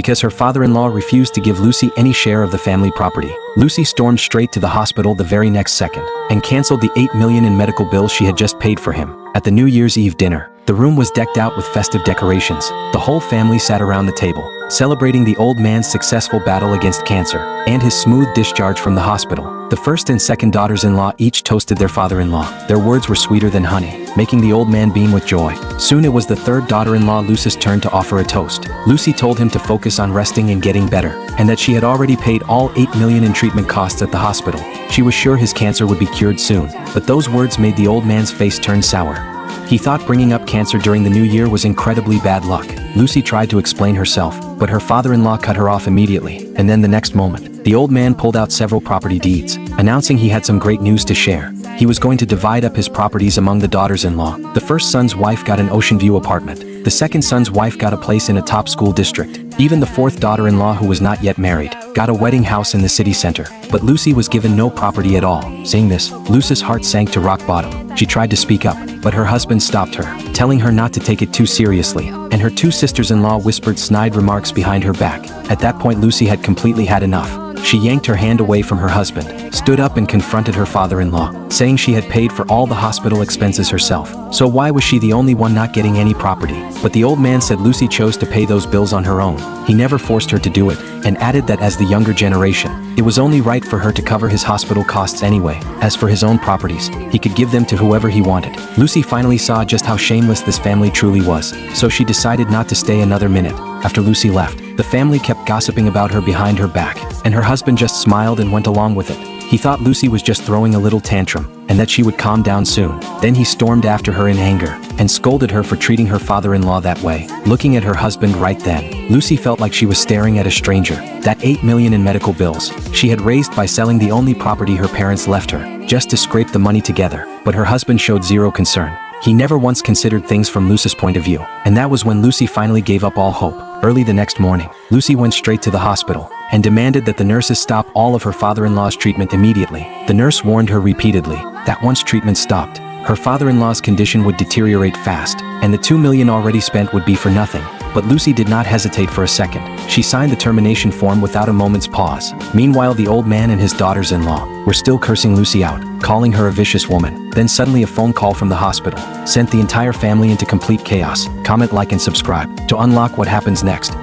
because her father-in-law refused to give Lucy any share of the family property. Lucy stormed straight to the hospital the very next second and canceled the $8 million in medical bills she had just paid for him. At the New Year's Eve dinner, the room was decked out with festive decorations. The whole family sat around the table, celebrating the old man's successful battle against cancer and his smooth discharge from the hospital. The first and second daughters-in-law each toasted their father-in-law. Their words were sweeter than honey, making the old man beam with joy. Soon it was the third daughter-in-law Lucy's turn to offer a toast. Lucy told him to focus on resting and getting better, and that she had already paid all $8 million in treatment costs at the hospital. She was sure his cancer would be cured soon, but those words made the old man's face turn sour. He thought bringing up cancer during the new year was incredibly bad luck. Lucy tried to explain herself, but her father-in-law cut her off immediately, and then the next moment, the old man pulled out several property deeds, announcing he had some great news to share. He was going to divide up his properties among the daughters-in-law. The first son's wife got an ocean view apartment. The second son's wife got a place in a top school district. Even the fourth daughter-in-law, who was not yet married, got a wedding house in the city center. But Lucy was given no property at all. Seeing this, Lucy's heart sank to rock bottom. She tried to speak up, but her husband stopped her, telling her not to take it too seriously, and her two sisters-in-law whispered snide remarks behind her back. At that point, Lucy had completely had enough. She yanked her hand away from her husband, stood up and confronted her father-in-law, saying she had paid for all the hospital expenses herself. So why was she the only one not getting any property? But the old man said Lucy chose to pay those bills on her own. He never forced her to do it, and added that as the younger generation, it was only right for her to cover his hospital costs anyway. As for his own properties, he could give them to whoever he wanted. Lucy finally saw just how shameless this family truly was, so she decided not to stay another minute. After Lucy left, the family kept gossiping about her behind her back, and her husband just smiled and went along with it. He thought Lucy was just throwing a little tantrum, and that she would calm down soon. Then he stormed after her in anger, and scolded her for treating her father-in-law that way. Looking at her husband right then, Lucy felt like she was staring at a stranger. That $8 million in medical bills she had raised by selling the only property her parents left her, just to scrape the money together. But her husband showed zero concern. He never once considered things from Lucy's point of view. And that was when Lucy finally gave up all hope. Early the next morning, Lucy went straight to the hospital and demanded that the nurses stop all of her father-in-law's treatment immediately. The nurse warned her repeatedly that once treatment stopped, her father-in-law's condition would deteriorate fast, and the $2 million already spent would be for nothing. But Lucy did not hesitate for a second. She signed the termination form without a moment's pause. Meanwhile, the old man and his daughters-in-law were still cursing Lucy out, calling her a vicious woman. Then suddenly a phone call from the hospital sent the entire family into complete chaos. Comment, like, and subscribe to unlock what happens next.